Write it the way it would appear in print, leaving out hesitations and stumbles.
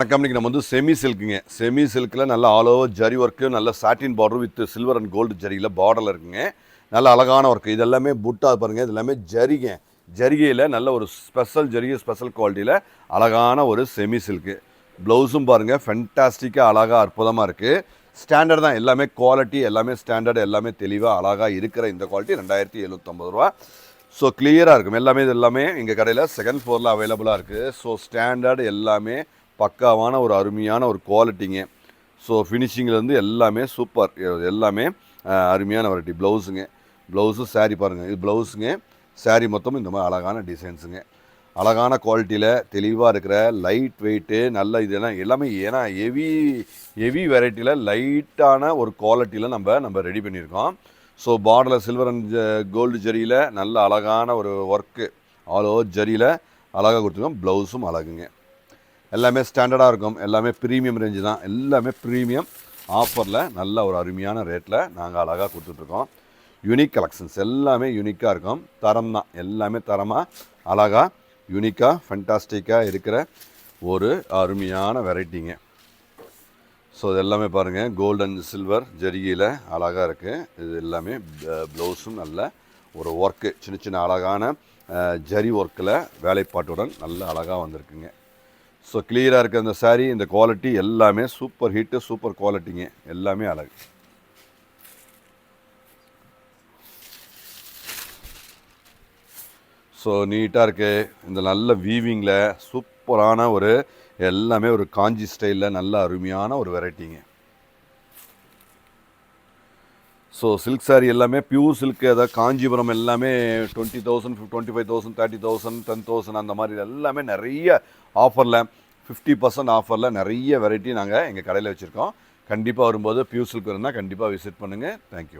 கம்பெனிக்கு நம்ம வந்து செமி சில்க்குங்க. செமி சில்கில் நல்ல ஆல் ஓவர் ஜரி ஒர்க்கு, நல்ல satin border with silver and gold ஜரியில் பார்டரில் இருக்குங்க. நல்ல அழகான ஒர்க்கு. இது எல்லாமே புட்டா பாருங்கள், இது எல்லாமே ஜரிகை. ஜரிகையில் நல்ல ஒரு ஸ்பெஷல் ஜரிகை, ஸ்பெஷல் குவாலிட்டியில் அழகான ஒரு செமி சில்க்கு. ப்ளவுஸும் பாருங்கள், ஃபென்டாஸ்டிக்காக அழகாக அற்புதமாக இருக்குது. ஸ்டாண்டர்ட் தான், எல்லாமே குவாலிட்டி, எல்லாமே ஸ்டாண்டர்ட், எல்லாமே தெளிவாக அழகாக இருக்கிற இந்த குவாலிட்டி 2750 ரூபா. ஸோ கிளியராக இருக்கும் எல்லாமே. இது எல்லாமே எங்கள் கடையில் செகண்ட் ஃப்ளோரில் அவைலபிளாக இருக்குது. ஸோ ஸ்டாண்டர்ட் எல்லாமே பக்காவான ஒரு அருமையான ஒரு குவாலிட்டிங்க. ஸோ ஃபினிஷிங்லேருந்து எல்லாமே சூப்பர், எல்லாமே அருமையான வெரைட்டி. ப்ளவுஸுங்க, ப்ளவுஸு சாரீ பாருங்கள், இது ப்ளவுஸுங்க. சாரீ மொத்தமும் இந்த மாதிரி அழகான டிசைன்ஸுங்க, அழகான குவாலிட்டியில் தெளிவாக இருக்கிற லைட் வெயிட்டு நல்ல இதெல்லாம் எல்லாமே. ஏன்னா ஹெவி வெரைட்டியில் லைட்டான ஒரு குவாலிட்டியில் நம்ம ரெடி பண்ணியிருக்கோம். ஸோ பார்டரில் சில்வர் அண்ட் கோல்டு ஜரியில் நல்ல அழகான ஒரு ஒர்க்கு, ஆல் ஓவர் ஜரியில் அழகாக கொடுத்துருக்கோம். ப்ளவுஸும் அழகுங்க. எல்லாமே ஸ்டாண்டர்டாக இருக்கும், எல்லாமே ப்ரீமியம் ரேஞ்சு தான், எல்லாமே ப்ரீமியம் ஆஃபரில் நல்ல ஒரு அருமையான ரேட்டில் நாங்கள் அழகாக கொடுத்துட்ருக்கோம். யூனிக் கலெக்ஷன்ஸ் எல்லாமே யூனிக்காக இருக்கும், தரம் தான், எல்லாமே தரமாக அழகாக யூனிக்காக ஃபென்டாஸ்டிக்காக இருக்கிற ஒரு அருமையான வெரைட்டிங்க. ஸோ இது எல்லாமே பாருங்கள், கோல்டு அண்ட் சில்வர் ஜரிகையில் அழகாக இருக்குது. இது எல்லாமே ப்ளவுஸும் நல்ல ஒரு ஒர்க்கு, சின்ன சின்ன அழகான ஜரி ஒர்க்கில் வேலைப்பாட்டுடன் நல்ல அழகாக வந்திருக்குங்க. ஸோ கிளியராக இருக்க அந்த சாரீ, இந்த குவாலிட்டி எல்லாமே சூப்பர் ஹிட்டு, சூப்பர் குவாலிட்டிங்க, எல்லாமே அழகு. ஸோ நீட்டாக இருக்குது, இந்த நல்ல வீவிங்கில் சூப்பரான ஒரு எல்லாமே ஒரு காஞ்சி ஸ்டைலில் நல்ல அருமையான ஒரு வெரைட்டிங்க. ஸோ சில்க் சாரீ எல்லாமே பியூர் சில்க்கு, அதாவது காஞ்சிபுரம் எல்லாமே 20,000, 25,000, 30,000, 10,000 அந்த மாதிரி எல்லாமே நிறைய ஆஃபரில் 50% ஆஃபரில் நிறைய வெரைட்டி நாங்கள் எங்கள் கடையில் வச்சுருக்கோம். கண்டிப்பாக வரும்போது பியூர் சில்க் இருந்தால் கண்டிப்பாக விசிட் பண்ணுங்கள். தேங்க்யூ.